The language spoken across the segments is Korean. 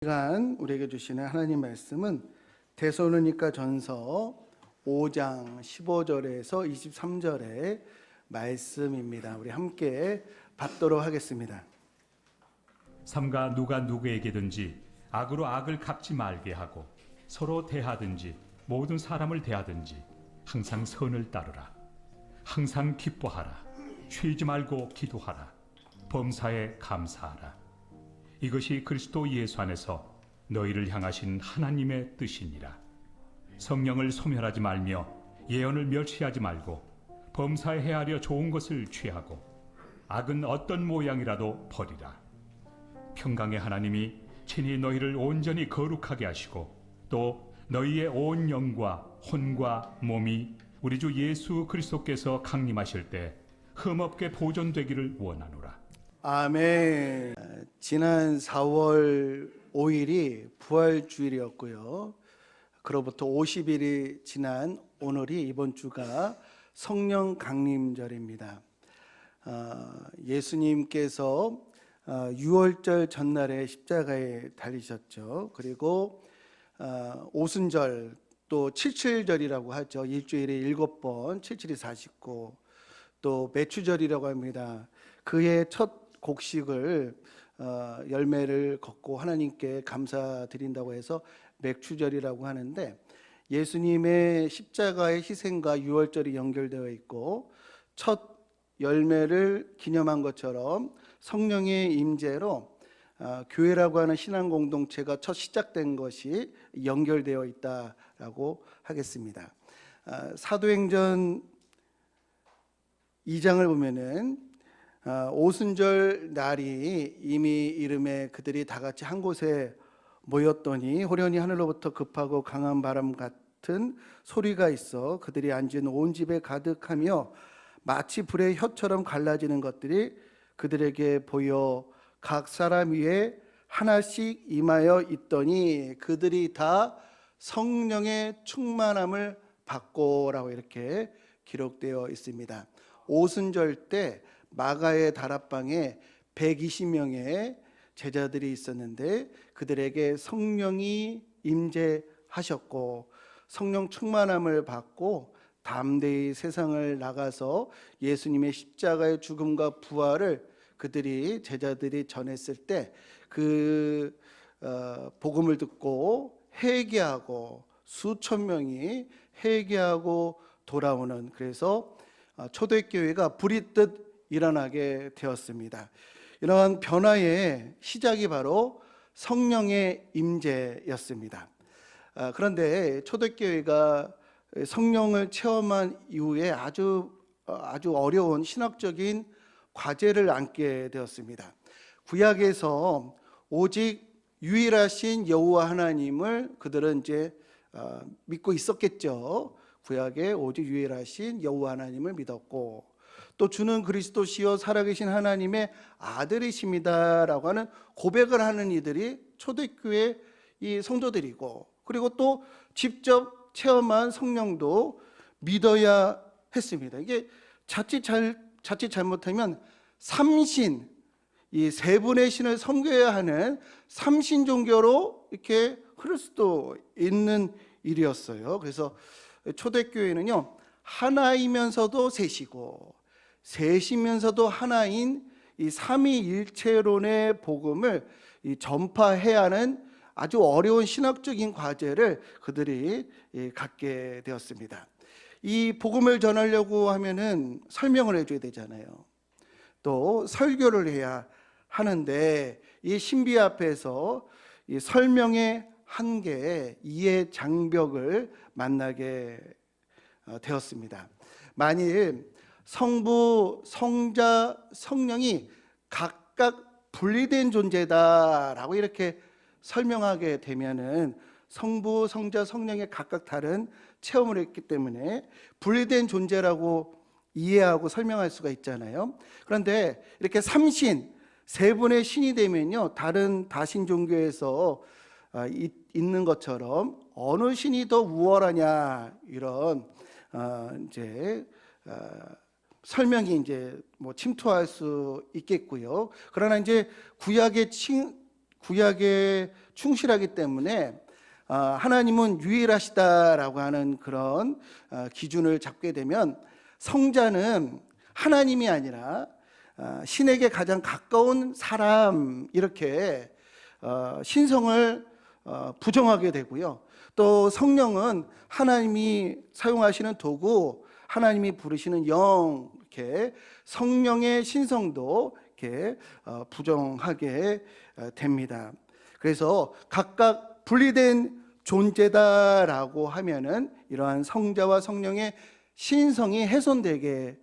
시간 우리에게 주시는 하나님 말씀은 데살로니가 전서 5장 15절에서 23절의 말씀입니다. 우리 함께 받도록 하겠습니다. 삼가 누가 누구에게든지 악으로 악을 갚지 말게 하고 서로 대하든지 모든 사람을 대하든지 항상 선을 따르라. 항상 기뻐하라. 쉬지 말고 기도하라. 범사에 감사하라. 이것이 그리스도 예수 안에서 너희를 향하신 하나님의 뜻이니라. 성령을 소멸하지 말며 예언을 멸시하지 말고 범사에 헤아려 좋은 것을 취하고 악은 어떤 모양이라도 버리라. 평강의 하나님이 친히 너희를 온전히 거룩하게 하시고 또 너희의 온 영과 혼과 몸이 우리 주 예수 그리스도께서 강림하실 때 흠없게 보존되기를 원하노라. 아멘. 지난 4월 5일이 부활주일이었고요. 그로부터 50일이 지난 오늘이 이번 주가 성령 강림절입니다. 예수님께서 6월절 전날에 십자가에 달리셨죠. 그리고 오순절 또 칠칠절이라고 하죠. 일주일에 7번, 칠칠이 49, 또 매추절이라고 합니다. 그의 첫 곡식을 열매를 걷고 하나님께 감사드린다고 해서 맥추절이라고 하는데, 예수님의 십자가의 희생과 6월절이 연결되어 있고 첫 열매를 기념한 것처럼 성령의 임재로 교회라고 하는 신앙 공동체가 첫 시작된 것이 연결되어 있다라고 하겠습니다. 사도행전 2장을 보면은 오순절 날이 이미 이름에 그들이 다 같이 한 곳에 모였더니 호련히 하늘로부터 급하고 강한 바람 같은 소리가 있어 그들이 앉은 온 집에 가득하며 마치 불의 혀처럼 갈라지는 것들이 그들에게 보여 각 사람 위에 하나씩 임하여 있더니 그들이 다 성령의 충만함을 받고라고 이렇게 기록되어 있습니다. 오순절 때 마가의 다락방에 120명의 제자들이 있었는데 그들에게 성령이 임재하셨고 성령 충만함을 받고 담대히 세상을 나가서 예수님의 십자가의 죽음과 부활을 그들이 제자들이 전했을 때 그 복음을 듣고 회개하고 수천 명이 회개하고 돌아오는, 그래서 초대교회가 불이 뜻 일어나게 되었습니다. 이러한 변화의 시작이 바로 성령의 임재였습니다. 그런데 초대교회가 성령을 체험한 이후에 아주 어려운 신학적인 과제를 안게 되었습니다. 구약에서 오직 유일하신 여호와 하나님을 그들은 이제 믿고 있었겠죠. 구약에 오직 유일하신 여호와 하나님을 믿었고, 또 주는 그리스도시요 살아계신 하나님의 아들이십니다라고 하는 고백을 하는 이들이 초대교회 이 성도들이고, 그리고 또 직접 체험한 성령도 믿어야 했습니다. 이게 자칫 잘못하면 삼신, 이 세 분의 신을 섬겨야 하는 삼신 종교로 이렇게 흐를 수도 있는 일이었어요. 그래서 초대교회는요, 하나이면서도 셋이고 셋이면서도 하나인 이 삼위일체론의 복음을 전파해야 하는 아주 어려운 신학적인 과제를 그들이 갖게 되었습니다. 이 복음을 전하려고 하면은 설명을 해줘야 되잖아요. 또 설교를 해야 하는데 이 신비 앞에서 이 설명의 한계, 이해 장벽을 만나게 되었습니다. 만일 성부, 성자, 성령이 각각 분리된 존재다라고 이렇게 설명하게 되면은 성부, 성자, 성령의 각각 다른 체험을 했기 때문에 분리된 존재라고 이해하고 설명할 수가 있잖아요. 그런데 이렇게 삼신, 세 분의 신이 되면요, 다른 다신 종교에서 있는 것처럼 어느 신이 더 우월하냐 이런 설명이 이제 침투할 수 있겠고요. 그러나 이제 구약에 충실하기 때문에 하나님은 유일하시다라고 하는 그런 기준을 잡게 되면 성자는 하나님이 아니라 신에게 가장 가까운 사람 이렇게 신성을 부정하게 되고요. 또 성령은 하나님이 사용하시는 도구, 하나님이 부르시는 영, 이렇게 성령의 신성도 이렇게 부정하게 됩니다. 그래서 각각 분리된 존재다라고 하면은 이러한 성자와 성령의 신성이 훼손되게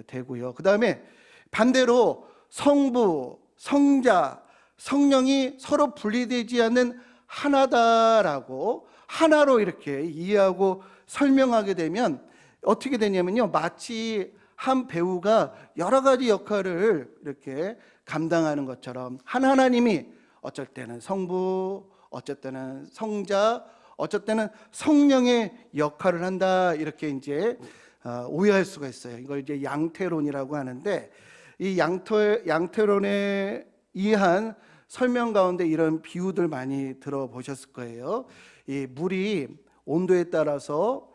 되고요. 그 다음에 반대로 성부, 성자, 성령이 서로 분리되지 않는 하나다라고 하나로 이렇게 이해하고 설명하게 되면 어떻게 되냐면요, 마치 한 배우가 여러 가지 역할을 이렇게 감당하는 것처럼 한 하나님이 어쩔 때는 성부, 어쩔 때는 성자, 어쩔 때는 성령의 역할을 한다 이렇게 이제 오해할 수가 있어요. 이걸 이제 양태론이라고 하는데 이 양태론에 의한 설명 가운데 이런 비유들 많이 들어보셨을 거예요. 이 물이 온도에 따라서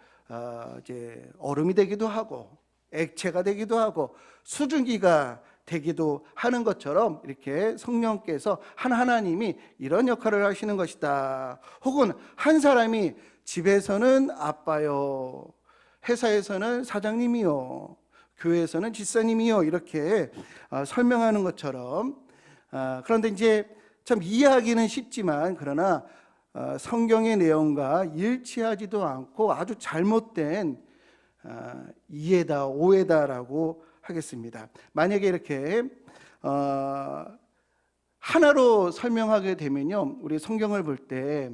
이제 얼음이 되기도 하고 액체가 되기도 하고 수증기가 되기도 하는 것처럼 이렇게 성령께서 한 하나님이 이런 역할을 하시는 것이다. 혹은 한 사람이 집에서는 아빠요, 회사에서는 사장님이요, 교회에서는 집사님이요 이렇게 설명하는 것처럼 그런데 이제 참 이해하기는 쉽지만 그러나 성경의 내용과 일치하지도 않고 아주 잘못된 이해다, 오해다라고 하겠습니다. 만약에 이렇게 하나로 설명하게 되면요, 우리 성경을 볼 때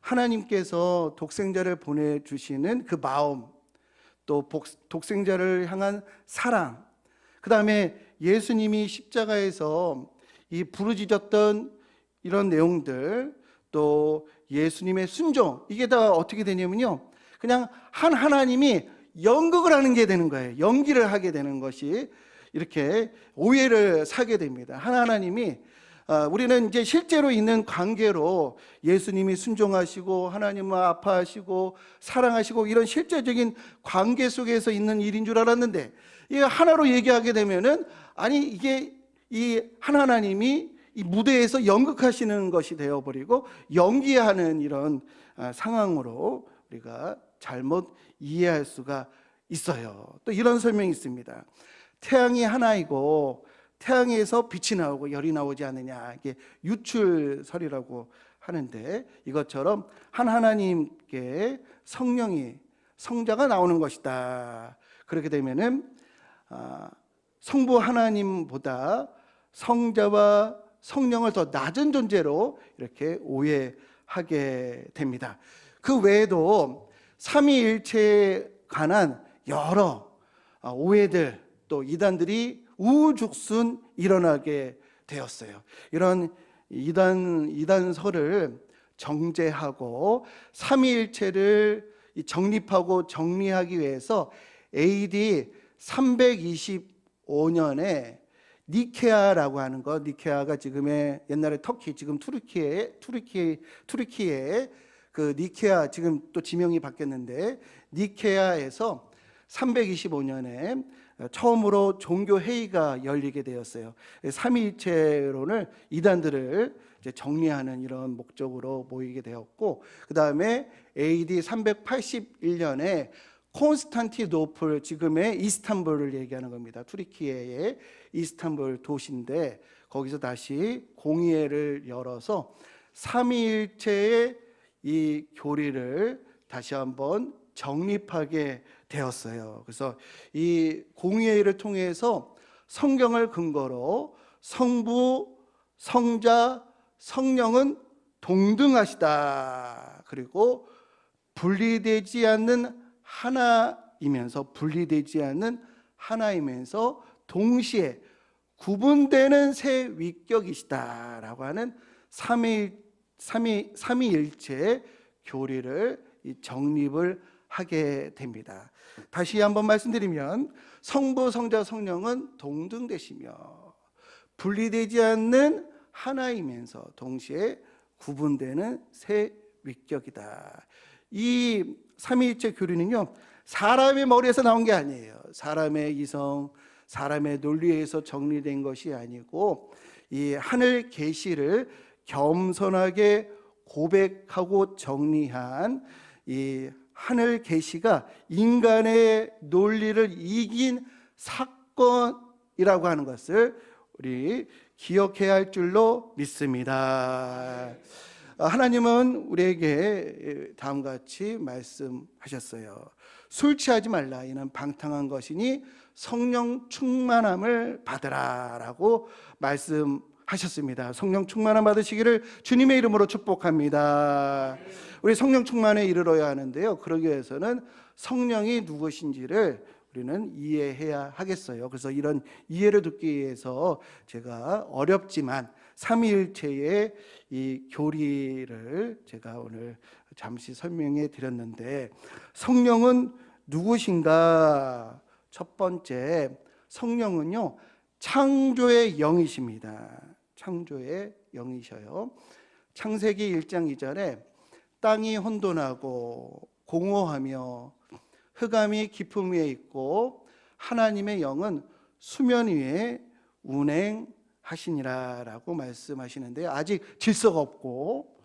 하나님께서 독생자를 보내주시는 그 마음, 또 독생자를 향한 사랑, 그 다음에 예수님이 십자가에서 이 부르짖었던 이런 내용들, 또 예수님의 순종, 이게 다 어떻게 되냐면요, 그냥 한 하나님이 연극을 하는 게 되는 거예요. 연기를 하게 되는 것이 이렇게 오해를 사게 됩니다. 한 하나님이 우리는 이제 실제로 있는 관계로 예수님이 순종하시고 하나님을 아파하시고 사랑하시고 이런 실제적인 관계 속에서 있는 일인 줄 알았는데 이게 하나로 얘기하게 되면은 아니 이게 이 한 하나님이 이 무대에서 연극하시는 것이 되어버리고 연기하는 이런 상황으로 우리가 잘못 이해할 수가 있어요. 또 이런 설명이 있습니다. 태양이 하나이고 태양에서 빛이 나오고 열이 나오지 않느냐, 이게 유출설이라고 하는데 이것처럼 한 하나님께 성령이 성자가 나오는 것이다. 그렇게 되면은 성부 하나님보다 성자와 성령을 더 낮은 존재로 이렇게 오해하게 됩니다. 그 외에도 삼위일체에 관한 여러 오해들, 또 이단들이 우후죽순 일어나게 되었어요. 이런 이단설을 정제하고 삼위일체를 정립하고 정리하기 위해서 AD 325년에 니케아라고 하는 것, 니케아가 지금의 옛날에 터키, 지금 투르키에 그 니케아, 지금 또 지명이 바뀌었는데 니케아에서 325년에 처음으로 종교 회의가 열리게 되었어요. 삼위일체론을 이단들을 이제 정리하는 이런 목적으로 모이게 되었고, 그 다음에 AD 381년에 콘스탄티노플, 지금의 이스탄불을 얘기하는 겁니다. 투르키예의 이스탄불 도시인데 거기서 다시 공의회를 열어서 삼위일체의 이 교리를 다시 한번 정립하게 되었어요. 그래서 이 공의회를 통해서 성경을 근거로 성부, 성자, 성령은 동등하시다. 그리고 분리되지 않는 하나이면서 동시에 구분되는 세 위격이시다라고 하는 삼위일체 교리를 정립을 하게 됩니다. 다시 한번 말씀드리면 성부, 성자, 성령은 동등되시며 분리되지 않는 하나이면서 동시에 구분되는 세 위격이다. 이 삼위일체 교리는요, 사람의 머리에서 나온 게 아니에요. 사람의 이성, 사람의 논리에서 정리된 것이 아니고 이 하늘 계시를 겸손하게 고백하고 정리한 이 하늘 계시가 인간의 논리를 이긴 사건이라고 하는 것을 우리 기억해야 할 줄로 믿습니다. 하나님은 우리에게 다음과 같이 말씀하셨어요. 술 취하지 말라. 이는 방탕한 것이니 성령 충만함을 받으라 라고 말씀하셨습니다. 성령 충만함 받으시기를 주님의 이름으로 축복합니다. 우리 성령 충만에 이르러야 하는데요, 그러기 위해서는 성령이 누구신지를 우리는 이해해야 하겠어요. 그래서 이런 이해를 돕기 위해서 제가 어렵지만 삼위일체의 이 교리를 제가 오늘 잠시 설명해 드렸는데, 성령은 누구신가? 첫 번째, 성령은요, 창조의 영이십니다. 창조의 영이셔요. 창세기 1장 2절에 땅이 혼돈하고 공허하며 흑암이 깊음 위에 있고 하나님의 영은 수면 위에 운행하시니라 라고 말씀하시는데요, 아직 질서가 없고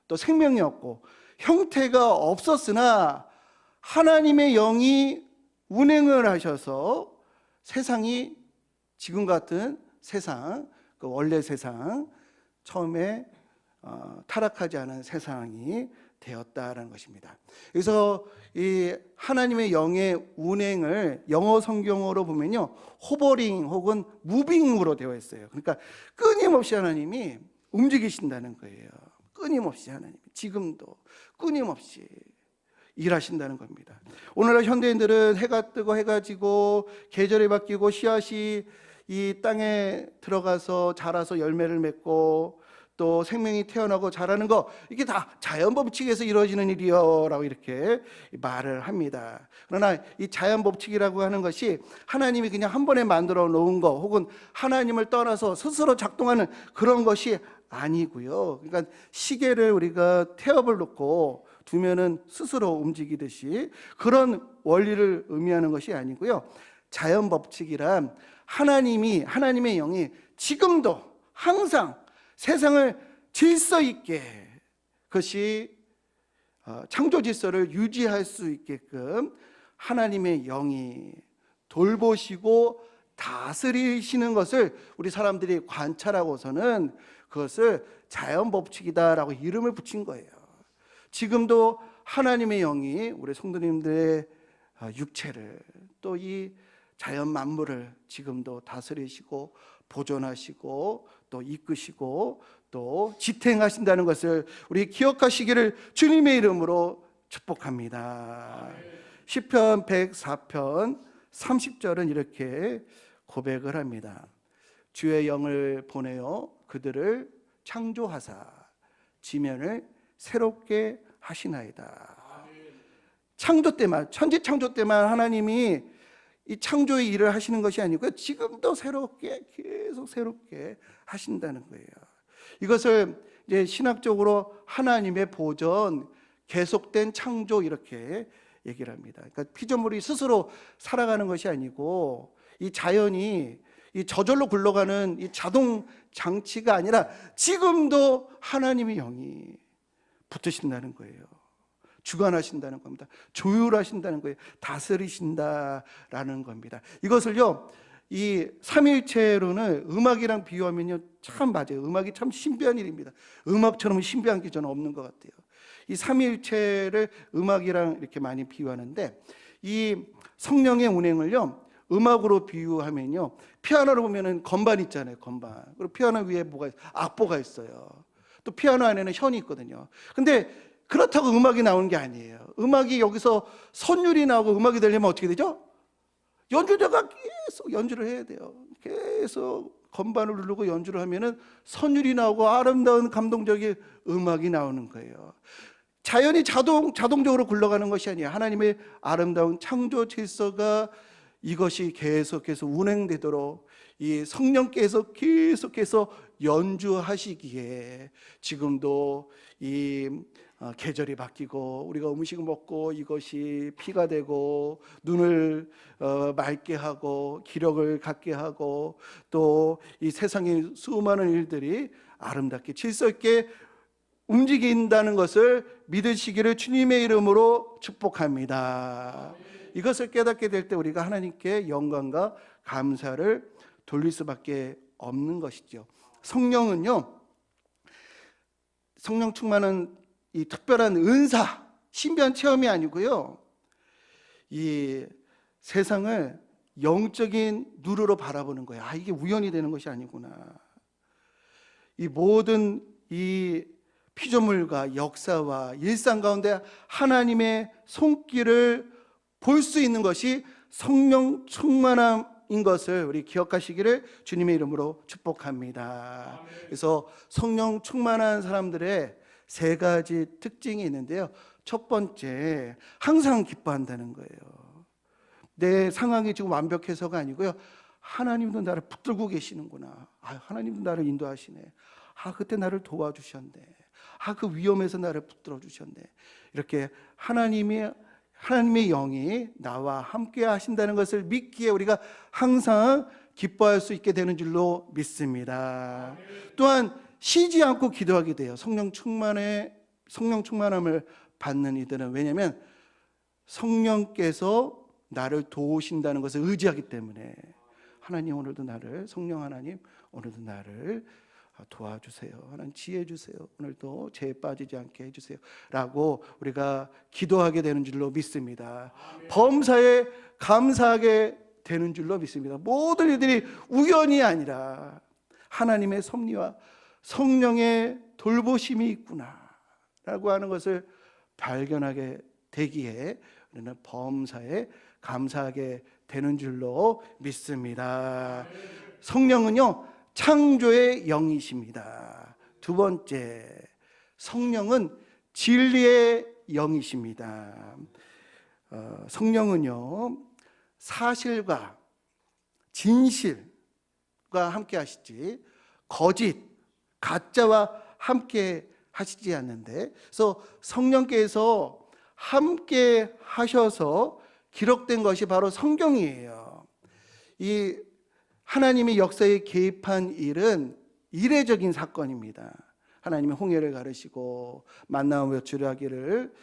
또 생명이 없고 형태가 없었으나 하나님의 영이 운행을 하셔서 세상이 지금 같은 세상, 그 원래 세상, 처음에 타락하지 않은 세상이 되었다라는 것입니다. 그래서 이 하나님의 영의 운행을 영어 성경으로 보면요, 호버링 혹은 무빙으로 되어 있어요. 그러니까 끊임없이 하나님이 움직이신다는 거예요. 끊임없이 하나님이 지금도 끊임없이 일하신다는 겁니다. 오늘날 현대인들은 해가 뜨고 해가 지고 계절이 바뀌고 씨앗이 이 땅에 들어가서 자라서 열매를 맺고 또 생명이 태어나고 자라는 거, 이게 다 자연 법칙에서 이루어지는 일이요라고 이렇게 말을 합니다. 그러나 이 자연 법칙이라고 하는 것이 하나님이 그냥 한 번에 만들어 놓은 거 혹은 하나님을 떠나서 스스로 작동하는 그런 것이 아니고요. 그러니까 시계를 우리가 태엽을 놓고 두면은 스스로 움직이듯이 그런 원리를 의미하는 것이 아니고요. 자연 법칙이란 하나님의 영이 지금도 항상 세상을 질서 있게, 그것이 창조 질서를 유지할 수 있게끔 하나님의 영이 돌보시고 다스리시는 것을 우리 사람들이 관찰하고서는 그것을 자연 법칙이다라고 이름을 붙인 거예요. 지금도 하나님의 영이 우리 성도님들의 육체를 또 이 자연 만물을 지금도 다스리시고 보존하시고 또 이끄시고 또 지탱하신다는 것을 우리 기억하시기를 주님의 이름으로 축복합니다. 시편 104편 30절은 이렇게 고백을 합니다. 주의 영을 보내어 그들을 창조하사 지면을 새롭게 하시나이다. 창조 때만, 천지 창조 때만 하나님이 이 창조의 일을 하시는 것이 아니고요, 지금도 새롭게, 계속 새롭게 하신다는 거예요. 이것을 이제 신학적으로 하나님의 보존, 계속된 창조, 이렇게 얘기를 합니다. 그러니까 피조물이 스스로 살아가는 것이 아니고 이 자연이 이 저절로 굴러가는 이 자동 장치가 아니라 지금도 하나님의 영이 붙으신다는 거예요. 주관하신다는 겁니다. 조율하신다는 거예요. 다스리신다라는 겁니다. 이것을요, 이 삼위일체로는 음악이랑 비유하면요, 참 맞아요. 음악이 참 신비한 일입니다. 음악처럼 신비한 게 저는 없는 것 같아요. 이 삼위일체를 음악이랑 이렇게 많이 비유하는데, 이 성령의 운행을요, 음악으로 비유하면요, 피아노로 보면은 건반 있잖아요. 건반. 그리고 피아노 위에 뭐가 있어요? 악보가 있어요. 또 피아노 안에는 현이 있거든요. 근데 그렇다고 음악이 나오는 게 아니에요. 음악이 여기서 선율이 나오고 음악이 되려면 어떻게 되죠? 연주자가 계속 연주를 해야 돼요. 계속 건반을 누르고 연주를 하면은 선율이 나오고 아름다운 감동적인 음악이 나오는 거예요. 자연이 자동적으로 굴러가는 것이 아니에요. 하나님의 아름다운 창조 질서가 이것이 계속해서 운행되도록 이 성령께서 계속해서 연주하시기에 지금도 이 계절이 바뀌고 우리가 음식을 먹고 이것이 피가 되고 눈을 맑게 하고 기력을 갖게 하고 또 이 세상의 수많은 일들이 아름답게 질서 있게 움직인다는 것을 믿으시기를 주님의 이름으로 축복합니다. 이것을 깨닫게 될 때 우리가 하나님께 영광과 감사를 돌릴 수밖에 없는 것이죠. 성령은요, 성령 충만은 이 특별한 은사, 신비한 체험이 아니고요, 이 세상을 영적인 눈으로 바라보는 거예요. 아, 이게 우연이 되는 것이 아니구나. 이 모든 이 피조물과 역사와 일상 가운데 하나님의 손길을 볼 수 있는 것이 성령 충만함인 것을 우리 기억하시기를 주님의 이름으로 축복합니다. 그래서 성령 충만한 사람들의 세 가지 특징이 있는데요. 첫 번째, 항상 기뻐한다는 거예요. 내 상황이 지금 완벽해서가 아니고요, 하나님도 나를 붙들고 계시는구나. 하나님도 나를 인도하시네. 그때 나를 도와주셨네. 그 위험에서 나를 붙들어 주셨네. 이렇게 하나님의 영이 나와 함께 하신다는 것을 믿기에 우리가 항상 기뻐할 수 있게 되는 줄로 믿습니다. 또한 쉬지 않고 기도하게 돼요. 성령 충만함을 받는 이들은. 왜냐하면 성령께서 나를 도우신다는 것을 의지하기 때문에, 하나님 오늘도 나를, 성령 하나님 오늘도 나를 도와주세요. 하나님 지혜 주세요. 오늘도 죄에 빠지지 않게 해주세요. 라고 우리가 기도하게 되는 줄로 믿습니다. 범사에 감사하게 되는 줄로 믿습니다. 모든 일들이 우연이 아니라 하나님의 섭리와 성령의 돌보심이 있구나 라고 하는 것을 발견하게 되기에 우리는 범사에 감사하게 되는 줄로 믿습니다. 성령은요, 창조의 영이십니다. 두 번째, 성령은 진리의 영이십니다. 성령은요, 사실과 진실과 함께 하시지 거짓, 가짜와 함께 하시지 않는데, 그래서 성령께서 함께 하셔서 기록된 것이 바로 성경이에요. 이 하나님이 역사에 개입한 일은 이례적인 사건입니다. 하나님이 홍해를 가르시고 만나와 외출하기를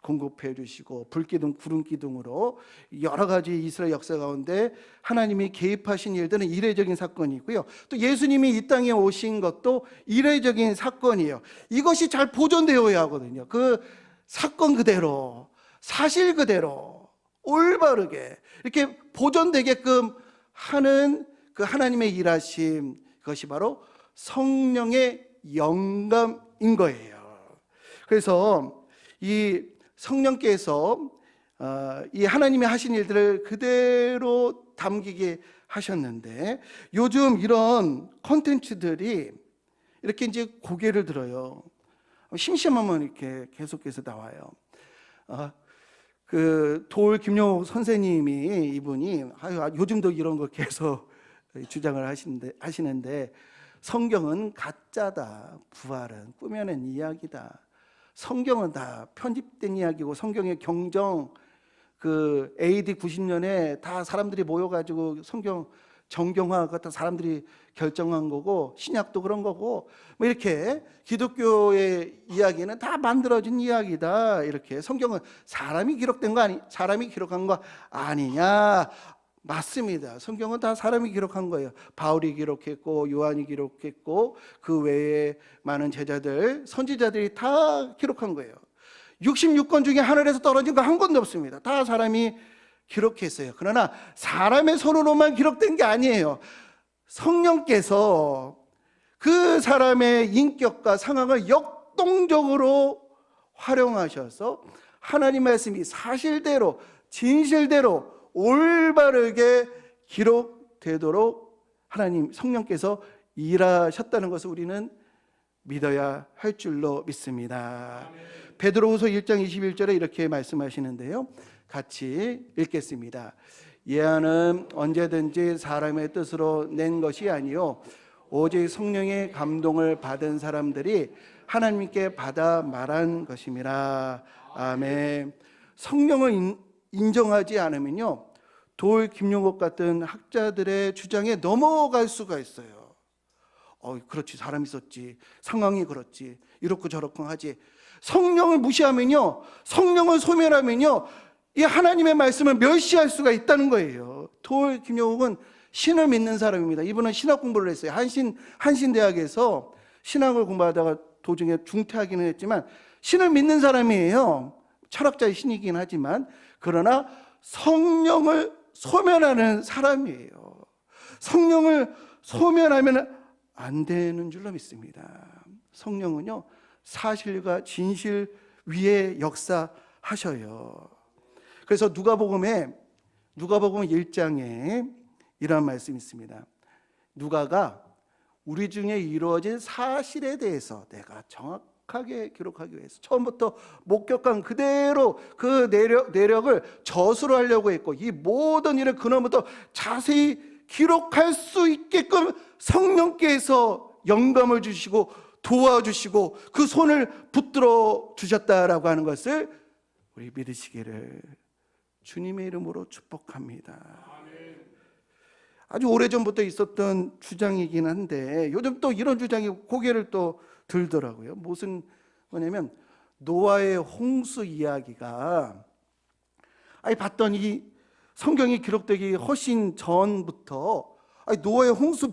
공급해 주시고 불기둥 구름기둥으로 여러 가지 이스라엘 역사 가운데 하나님이 개입하신 일들은 이례적인 사건이고요. 또 예수님이 이 땅에 오신 것도 이례적인 사건이에요. 이것이 잘 보존되어야 하거든요. 그 사건 그대로, 사실 그대로 올바르게 이렇게 보존되게끔 하는 그 하나님의 일하심, 그것이 바로 성령의 영감인 거예요. 그래서 이 성령께서 이 하나님이 하신 일들을 그대로 담기게 하셨는데, 요즘 이런 콘텐츠들이 이렇게 이제 고개를 들어요. 심심하면 이렇게 계속해서 나와요. 그 도올 김용옥 선생님이, 이분이 요즘도 이런 걸 계속 주장을 하시는데 성경은 가짜다, 부활은 꾸며낸 이야기다, 성경은 다 편집된 이야기고, 성경의 경정 그 AD 90년에 다 사람들이 모여가지고 성경 정경화 같은 사람들이 결정한 거고, 신약도 그런 거고, 뭐 이렇게 기독교의 이야기는 다 만들어진 이야기다. 이렇게 성경은 사람이 기록한 거 아니냐? 맞습니다. 성경은 다 사람이 기록한 거예요. 바울이 기록했고 요한이 기록했고 그 외에 많은 제자들, 선지자들이 다 기록한 거예요. 66권 중에 하늘에서 떨어진 거 한 권도 없습니다. 다 사람이 기록했어요. 그러나 사람의 손으로만 기록된 게 아니에요. 성령께서 그 사람의 인격과 상황을 역동적으로 활용하셔서 하나님 말씀이 사실대로, 진실대로 올바르게 기록되도록 하나님 성령께서 일하셨다는 것을 우리는 믿어야 할 줄로 믿습니다. 베드로후서 1장 21절에 이렇게 말씀하시는데요, 같이 읽겠습니다. 예언은 언제든지 사람의 뜻으로 낸 것이 아니요 오직 성령의 감동을 받은 사람들이 하나님께 받아 말한 것임이라. 아멘. 성령을 인정하지 않으면요, 돌 김용옥 같은 학자들의 주장에 넘어갈 수가 있어요. 그렇지, 사람 있었지, 상황이 그렇지, 이렇고 저렇고 하지. 성령을 무시하면요, 성령을 소멸하면요, 이 하나님의 말씀을 멸시할 수가 있다는 거예요. 돌 김용옥은 신을 믿는 사람입니다. 이분은 신학 공부를 했어요. 한신대학에서 신학을 공부하다가 도중에 중퇴하기는 했지만 신을 믿는 사람이에요. 철학자의 신이긴 하지만, 그러나 성령을 소멸하는 사람이에요. 성령을 소멸하면 안 되는 줄로 믿습니다. 성령은요, 사실과 진실 위에 역사하셔요. 그래서 누가복음 1장에 이런 말씀이 있습니다. 누가가 우리 중에 이루어진 사실에 대해서 내가 정확하게 기록하기 위해서 처음부터 목격한 그대로 그 내력을 저수로 하려고 했고, 이 모든 일을 근원부터 자세히 기록할 수 있게끔 성령께서 영감을 주시고 도와주시고 그 손을 붙들어 주셨다라고 하는 것을 우리 믿으시기를 주님의 이름으로 축복합니다. 아주 오래전부터 있었던 주장이긴 한데 요즘 또 이런 주장이 고개를 또 들더라고요. 무슨 뭐냐면 노아의 홍수 이야기가, 봤더니 성경이 기록되기 훨씬 전부터 노아의 홍수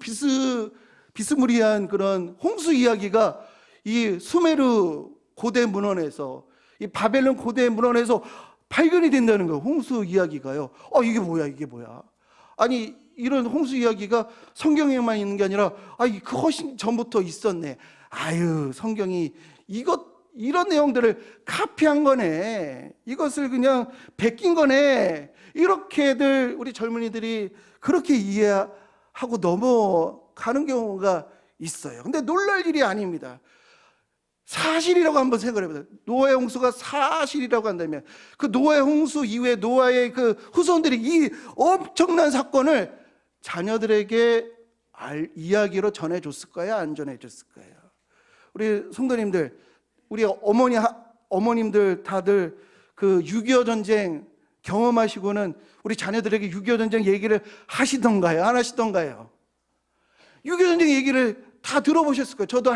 비스무리한 그런 홍수 이야기가 이 수메르 고대 문헌에서, 이 바벨론 고대 문헌에서 발견이 된다는 거예요. 홍수 이야기가요. 이게 뭐야? 아니, 이런 홍수 이야기가 성경에만 있는 게 아니라 그 훨씬 전부터 있었네. 성경이 이런 내용들을 카피한 거네. 이것을 그냥 베낀 거네. 이렇게들 우리 젊은이들이 그렇게 이해하고 넘어가는 경우가 있어요. 근데 놀랄 일이 아닙니다. 사실이라고 한번 생각해 보세요. 노아의 홍수가 사실이라고 한다면 그 노아의 홍수 이후에 노아의 그 후손들이 이 엄청난 사건을 자녀들에게 이야기로 전해줬을까요? 안 전해줬을까요? 우리 성도님들, 우리 어머님들 다들 그 6.25 전쟁 경험하시고는 우리 자녀들에게 6.25 전쟁 얘기를 하시던가요? 안 하시던가요? 6.25 전쟁 얘기를 다 들어보셨을 거예요. 저도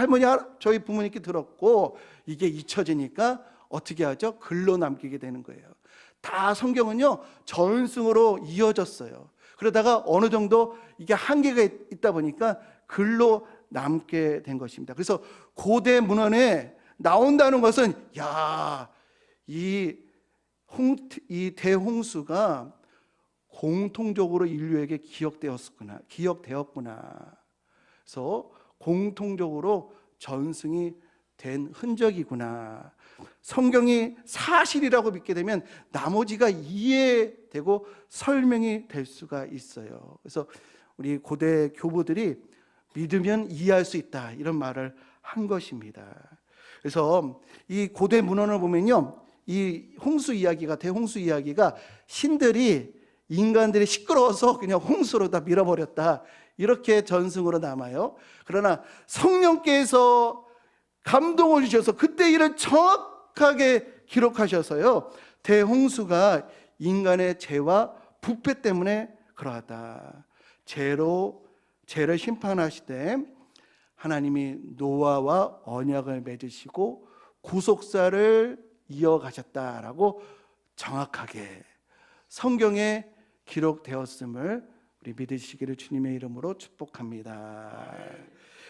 저희 부모님께 들었고, 이게 잊혀지니까 어떻게 하죠? 글로 남기게 되는 거예요. 다 성경은요, 전승으로 이어졌어요. 그러다가 어느 정도 이게 한계가 있다 보니까 글로 남게 된 것입니다. 그래서 고대 문헌에 나온다는 것은, 이 대홍수가 공통적으로 인류에게 기억되었구나. 그래서 공통적으로 전승이 된 흔적이구나. 성경이 사실이라고 믿게 되면 나머지가 이해되고 설명이 될 수가 있어요. 그래서 우리 고대 교부들이 믿으면 이해할 수 있다, 이런 말을 한 것입니다. 그래서 이 고대 문헌을 보면요, 이 대홍수 이야기가 신들이 인간들이 시끄러워서 그냥 홍수로 다 밀어버렸다, 이렇게 전승으로 남아요. 그러나 성령께서 감동을 주셔서 그때 일을 정확하게 기록하셔서요, 대홍수가 인간의 죄와 부패 때문에 그러하다. 죄를 심판하시되 하나님이 노아와 언약을 맺으시고 구속사를 이어가셨다라고 정확하게 성경에 기록되었음을 우리 믿으시기를 주님의 이름으로 축복합니다.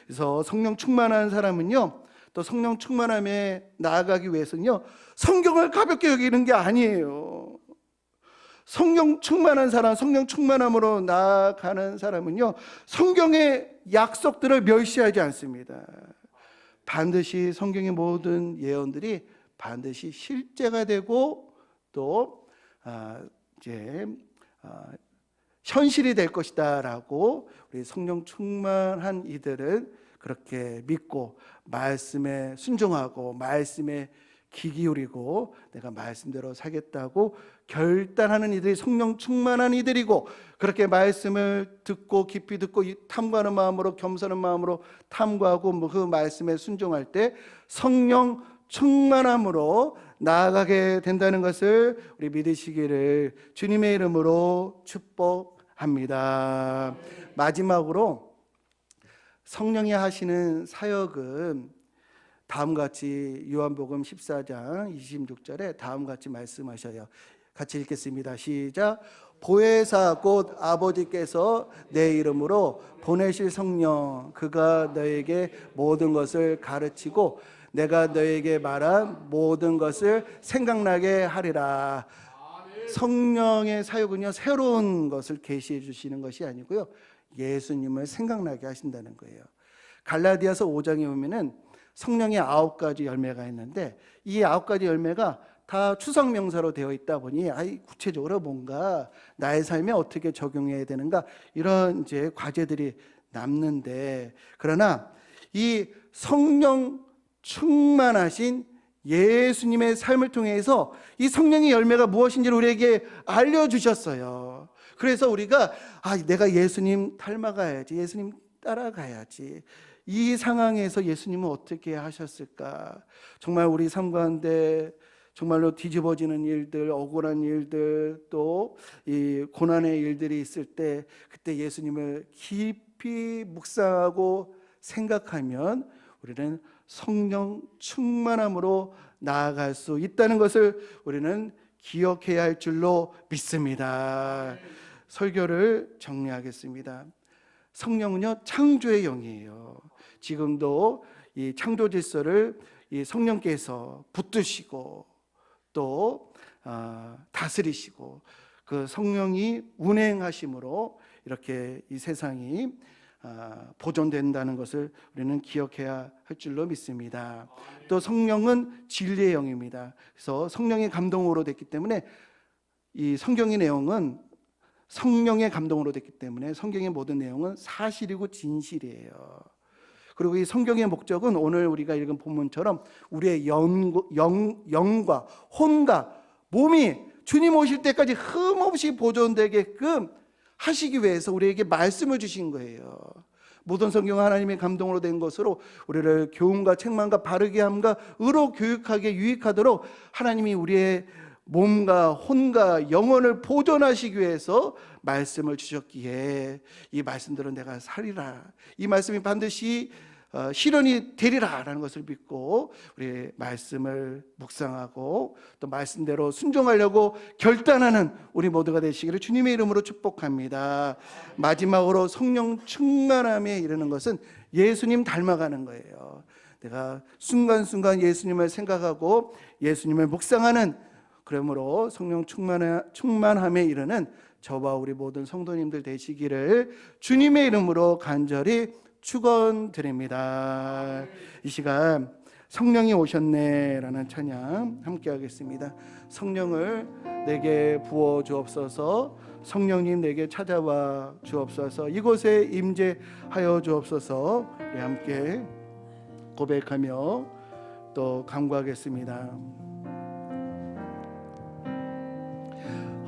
그래서 성령 충만한 사람은요, 또 성령 충만함에 나아가기 위해서는요, 성경을 가볍게 여기는 게 아니에요. 성령 충만한 사람, 성령 충만함으로 나아가는 사람은요, 성경의 약속들을 멸시하지 않습니다. 반드시 성경의 모든 예언들이 반드시 실제가 되고 또 현실이 될 것이다라고 우리 성령 충만한 이들은 그렇게 믿고 말씀에 순종하고 말씀에 귀 기울이고 내가 말씀대로 살겠다고 결단하는 이들이 성령 충만한 이들이고, 그렇게 말씀을 듣고 깊이 듣고 탐구하는 마음으로, 겸손한 마음으로 탐구하고 그 말씀에 순종할 때 성령 충만함으로 나아가게 된다는 것을 우리 믿으시기를 주님의 이름으로 축복합니다. 마지막으로 성령이 하시는 사역은 다음과 같이 요한복음 14장 26절에 다음과 같이 말씀하셔요. 같이 읽겠습니다. 시작. 보혜사 곧 아버지께서 내 이름으로 보내실 성령, 그가 너에게 모든 것을 가르치고 내가 너에게 말한 모든 것을 생각나게 하리라. 성령의 사역은요, 새로운 것을 계시해 주시는 것이 아니고요, 예수님을 생각나게 하신다는 거예요. 갈라디아서 5장에 보면은 성령의 9가지 열매가 있는데 이 9가지 열매가 다 추상명사로 되어 있다 보니 구체적으로 뭔가 나의 삶에 어떻게 적용해야 되는가, 이런 이제 과제들이 남는데, 그러나 이 성령 충만하신 예수님의 삶을 통해서 이 성령의 열매가 무엇인지를 우리에게 알려주셨어요. 그래서 우리가 내가 예수님 닮아가야지, 예수님 따라가야지, 이 상황에서 예수님은 어떻게 하셨을까, 정말 우리 삶 가운데 정말로 뒤집어지는 일들, 억울한 일들, 또 이 고난의 일들이 있을 때 그때 예수님을 깊이 묵상하고 생각하면 우리는 성령 충만함으로 나아갈 수 있다는 것을 우리는 기억해야 할 줄로 믿습니다. 설교를 정리하겠습니다. 성령은요, 창조의 영이에요. 지금도 이 창조 질서를 이 성령께서 붙드시고 또 다스리시고 그 성령이 운행하심으로 이렇게 이 세상이 보존된다는 것을 우리는 기억해야 할 줄로 믿습니다. 또 성령은 진리의 영입니다. 그래서 성령의 감동으로 됐기 때문에 이 성경의 내용은 성령의 감동으로 됐기 때문에 성경의 모든 내용은 사실이고 진실이에요. 그리고 이 성경의 목적은 오늘 우리가 읽은 본문처럼 우리의 영과 혼과 몸이 주님 오실 때까지 흠없이 보존되게끔 하시기 위해서 우리에게 말씀을 주신 거예요. 모든 성경은 하나님의 감동으로 된 것으로 우리를 교훈과 책망과 바르게 함과 의로 교육하게 유익하도록 하나님이 우리의 몸과 혼과 영혼을 보존하시기 위해서 말씀을 주셨기에 이 말씀들은 내가 살리라, 이 말씀이 반드시 실현이 되리라 라는 것을 믿고 우리 말씀을 묵상하고 또 말씀대로 순종하려고 결단하는 우리 모두가 되시기를 주님의 이름으로 축복합니다. 마지막으로 성령 충만함에 이르는 것은 예수님 닮아가는 거예요. 내가 순간순간 예수님을 생각하고 예수님을 묵상하는, 그러므로 성령 충만함에 이르는 저와 우리 모든 성도님들 되시기를 주님의 이름으로 간절히 축원드립니다. 이 시간 성령이 오셨네 라는 찬양 함께 하겠습니다. 성령을 내게 부어 주옵소서, 성령님 내게 찾아와 주옵소서, 이곳에 임재하여 주옵소서. 우리 함께 고백하며 또 간구하겠습니다.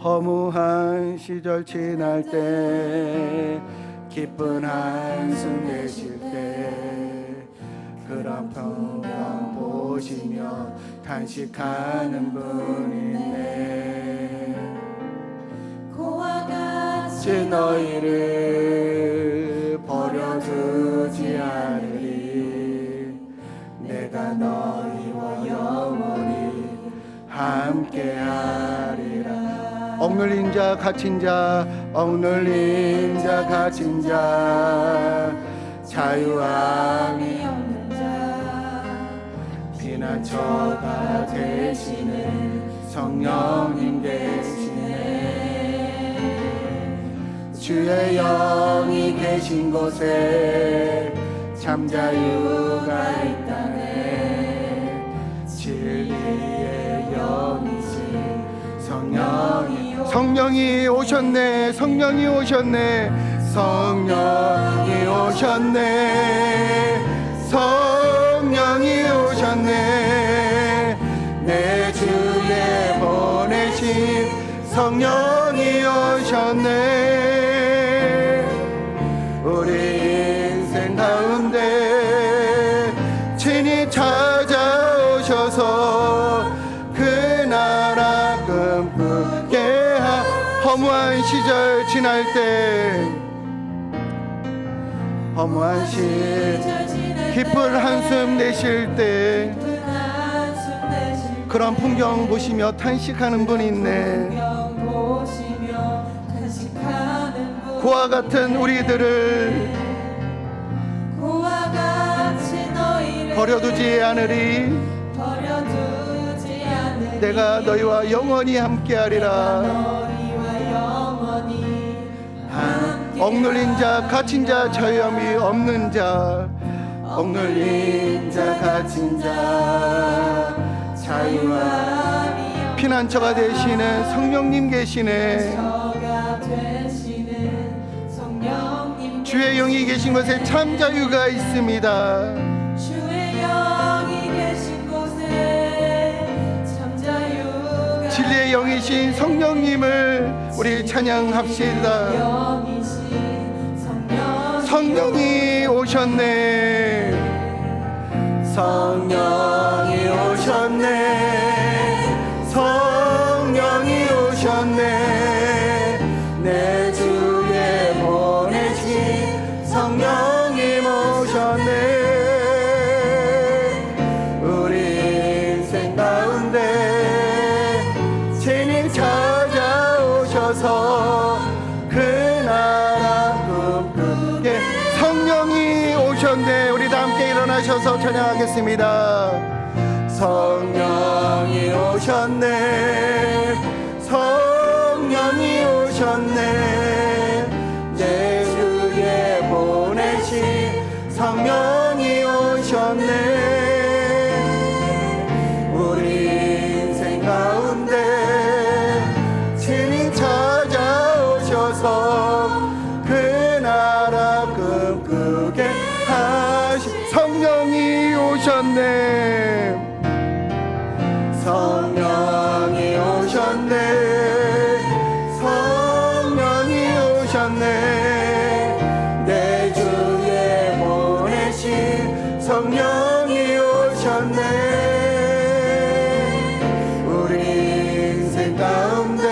허무한 시절 지날 때, 기쁜 한숨 내쉴 때, 그런 평강 보시며 탄식하는 분이네. 고와 같이 너희를 버려두지 않으리. 내가 너희와 영원히 함께하리라. 억눌린 자 갇힌 자, 억눌린 자 갇힌 자, 자유함이 없는 자, 피난처가 되시는 성령님 되시네. 주의 영이 계신 곳에 참 자유가 있다네. 진리의 영이시 성령이 오셨네, 성령이 오셨네, 성령이 오셨네, 성령이 오셨네. 성령이 오셨네. 우리 인생 가운데 친히 찾아오셔서 그 나라 꿈꾸게 허무한 시절 지날 때, 허무한 기쁜 한숨 내쉴 때 그런 풍경 보시며 탄식하는 분이 있네. 그와 같은 우리들을 버려두지 않으리. 내가 너희와 영원히 함께하리라. 억눌린 자, 갇힌 자, 자유함이 없는 자, 억눌린 자, 갇힌 자, 자유함. 피난처가 되시는 성령님 계시네. 주의 영이 계신 곳에 참 자유가 있습니다. 진리의 영이신 성령님을 우리 찬양합시다. 성령이 오셨네. 성령이 오셨네. 성령이 오셨네. 내 주에 보내신 성령님 오셨네. 우리 인생 가운데 친히 찾아오셔서 그 나라 꿈꾸게 성령이 오셨네. 우리 다 함께 일어나셔서 찬양하겠습니다. 성령이 오셨네. 성령이 오셨네. 내 주에 보내신 성령이 오셨네. 우리 인생 가운데 친히 찾아오셔서 그 나라 꿈꾸게 하신 성령이 오셨네. 성령이 오셨네. 성령이 오셨네. 내 주에 보내신 성령이 오셨네. 우리 인생 가운데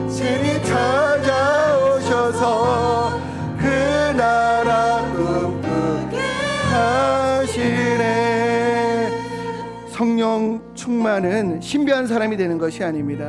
친히 찾아오셔서 그 나라 꿈꾸게 하시네. 성령 충만은 신비한 사람이 되는 것이 아닙니다.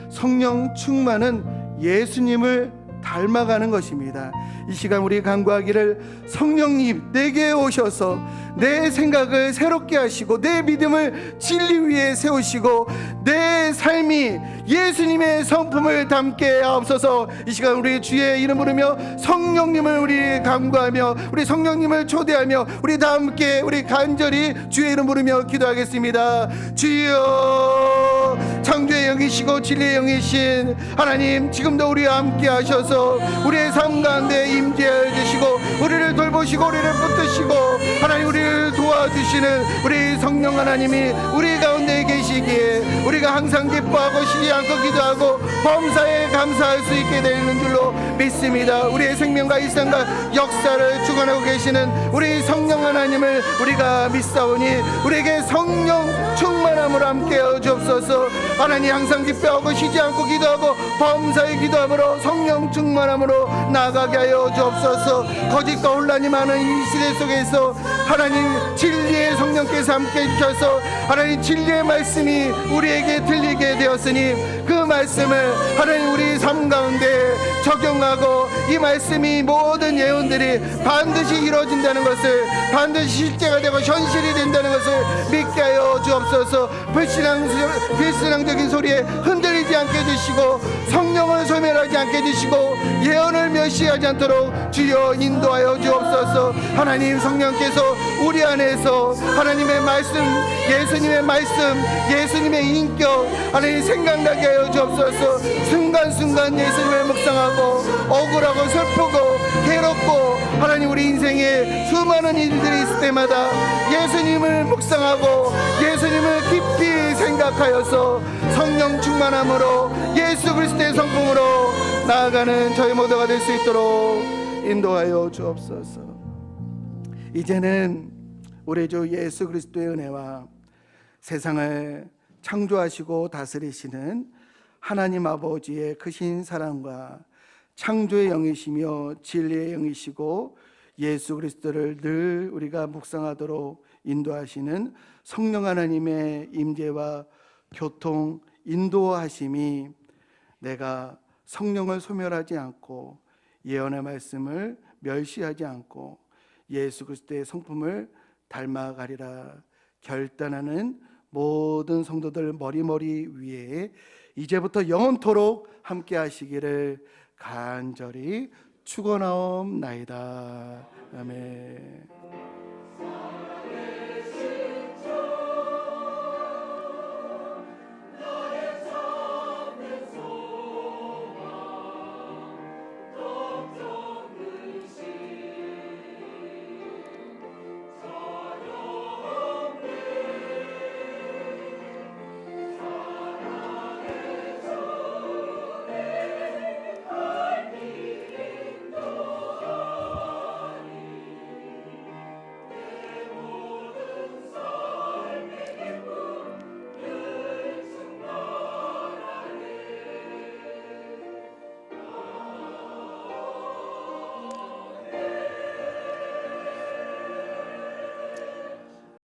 성령 충만은 예수님을 닮아가는 것입니다. 이 시간 우리 간구하기를, 성령님 내게 오셔서 내 생각을 새롭게 하시고 내 믿음을 진리 위에 세우시고 내 삶이 예수님의 성품을 담게 하옵소서. 이 시간 우리 주의 이름 부르며 성령님을 우리 간구하며 우리 성령님을 초대하며 우리 다 함께 우리 간절히 주의 이름 부르며 기도하겠습니다. 주여, 창조의 영이시고 진리의 영이신 하나님, 지금도 우리와 함께 하셔서 우리의 삶 가운데 임재해 주시고 우리를 돌보시고 우리를 붙드시고 하나님 우리를 도와주시는 우리 성령 하나님이 우리 가운데 계시기에 우리가 항상 기뻐하고 쉬지 않고 기도하고 범사에 감사할 수 있게 되는 줄로 믿습니다. 우리의 생명과 일상과 역사를 주관하고 계시는 우리 성령 하나님을 우리가 믿사오니 우리에게 성령 충만함으로 함께하여 주옵소서. 하나님 항상 기뻐하고 쉬지 않고 기도하고 범사에 기도함으로 성령 충만함으로 나아가게 하여 주옵소서. 거짓과 혼란이 많은 이 시대 속에서 하나님 진리의 성령께서 함께 해주셔서 하나님 진리의 말씀이 우리에게 들리게 되었으니 그 말씀을 하나님 우리 삶 가운데 적용하고 이 말씀이 모든 예언들이 반드시 이루어진다는 것을, 반드시 실제가 되고 현실이 된다는 것을 믿게 하여 주옵소서. 불신앙적인 소리에 흔들리지 않게 해주시고 성령을 소멸하지 않게 해주시고 예언을 멸시하지 않도록 주여 인도하여 주옵소서. 하나님 성령께서 우리 안에서 하나님의 말씀, 예수님의 말씀, 예수님의 인격 하나님 생각나게 하여 주옵소서. 순간순간 예수님을 묵상하고 억울하고 슬프고 괴롭고 하나님 우리 인생에 수많은 일들이 있을 때마다 예수님을 묵상하고 예수님을 깊이 생각하여서 성령 충만함으로 예수 그리스도의 성품으로 나아가는 저희 모두가 될 수 있도록 인도하여 주옵소서. 이제는 우리 주 예수 그리스도의 은혜와 세상을 창조하시고 다스리시는 하나님 아버지의 크신 사랑과 창조의 영이시며 진리의 영이시고 예수 그리스도를 늘 우리가 묵상하도록 인도하시는 성령 하나님의 임재와 교통 인도하심이 내가 성령을 소멸하지 않고 예언의 말씀을 멸시하지 않고 예수 그리스도의 성품을 닮아가리라 결단하는 모든 성도들 머리머리 위에 이제부터 영원토록 함께 하시기를 간절히 축원하옵나이다. 아멘.